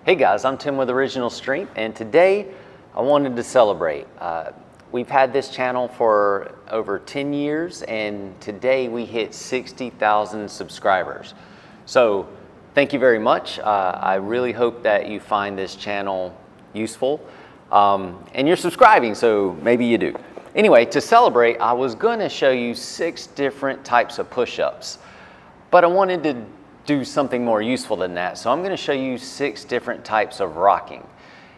Hey guys, I'm Tim with Original Strength, and today I wanted to celebrate. We've had this channel for over 10 years, and today we hit 60,000 subscribers. So thank you very much. I really hope that you find this channel useful, and you're subscribing, so maybe you do. Anyway, to celebrate, I was going to show you 6 different types of push-ups, but I wanted to do something more useful than that. So I'm going to show you 6 different types of rocking.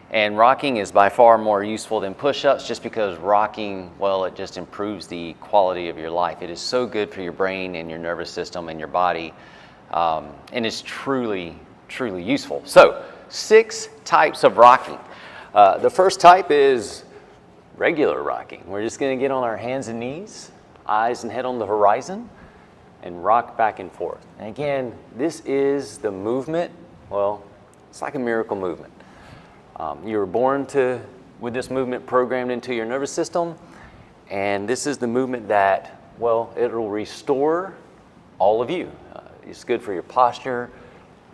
And rocking is by far more useful than push-ups just because rocking, well, it just improves the quality of your life. It is so good for your brain and your nervous system and your body. And it's truly, truly useful. So 6 types of rocking. The first type is regular rocking. We're just going to get on our hands and knees, eyes and head on the horizon, and rock back and forth. And again, this is the movement. Well, it's like a miracle movement. You were born with this movement programmed into your nervous system, and this is the movement that, well, it'll restore all of you. It's good for your posture,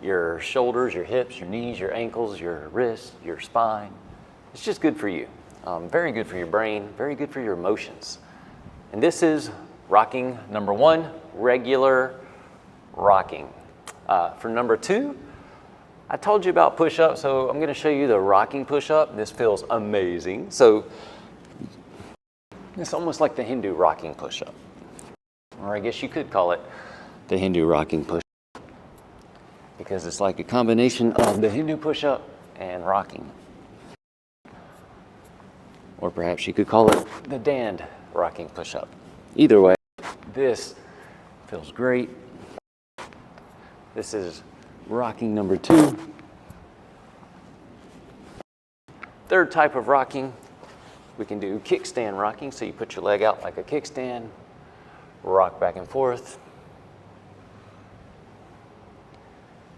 your shoulders, your hips, your knees, your ankles, your wrists, your spine. It's just good for you. Very good for your brain, very good for your emotions. And this is rocking number 1, regular rocking. For number 2, I told you about push-up, so I'm going to show you the rocking push-up. This feels amazing. So it's almost like the Hindu rocking push-up, or I guess you could call it the Hindu rocking push-up, because it's like a combination of the Hindu push-up and rocking. Or perhaps you could call it the Dand rocking push-up. Either way, this feels great. This is rocking number 2. Third type of rocking, we can do kickstand rocking. So you put your leg out like a kickstand, rock back and forth.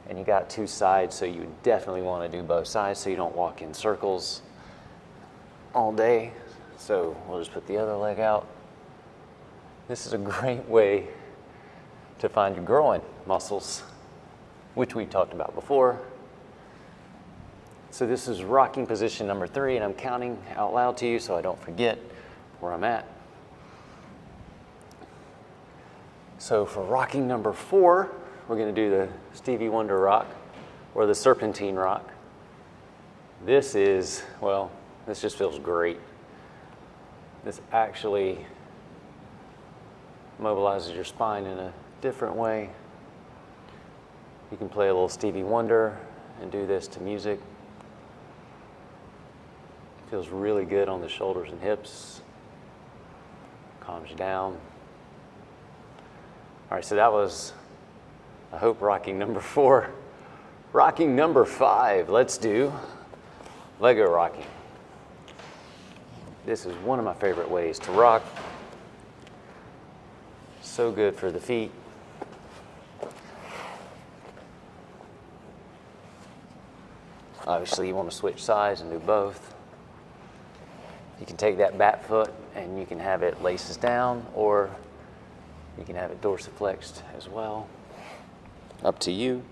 And you got 2 sides, so you definitely want to do both sides so you don't walk in circles all day. So we'll just put the other leg out. This is a great way to find your groin muscles, which we talked about before. So this is rocking position number 3, and I'm counting out loud to you so I don't forget where I'm at. So for rocking number 4, we're going to do the Stevie Wonder rock, or the serpentine rock. This is, well, this just feels great. This actually mobilizes your spine in a different way. You can play a little Stevie Wonder and do this to music. It feels really good on the shoulders and hips. Calms you down. All right, so that was, I hope, rocking number 4. Rocking number 5, let's do Lego rocking. This is one of my favorite ways to rock. So good for the feet. Obviously, you want to switch sides and do both. You can take that back foot and you can have it laces down, or you can have it dorsiflexed as well. Up to you.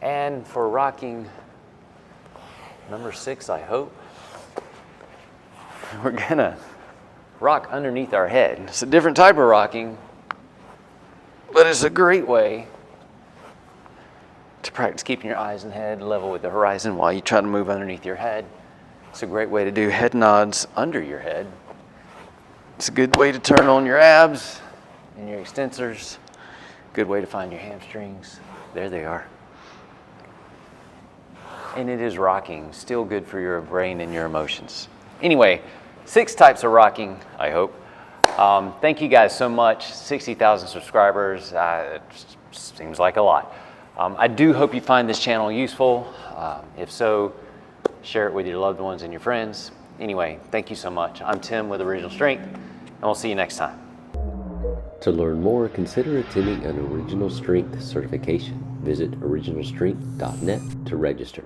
And for rocking number 6, I hope, we're gonna rock underneath our head. It's a different type of rocking, but it's a great way to practice keeping your eyes and head level with the horizon while you try to move underneath your head. It's a great way to do head nods under your head. It's a good way to turn on your abs and your extensors. Good way to find your hamstrings. There they are. And it is rocking, still good for your brain and your emotions. Anyway, 6 types of rocking, I hope. Thank you guys so much. 60,000 subscribers, it seems like a lot. I do hope you find this channel useful. If so, share it with your loved ones and your friends. Anyway, thank you so much. I'm Tim with Original Strength, and we'll see you next time. To learn more, consider attending an Original Strength certification. Visit originalstrength.net to register.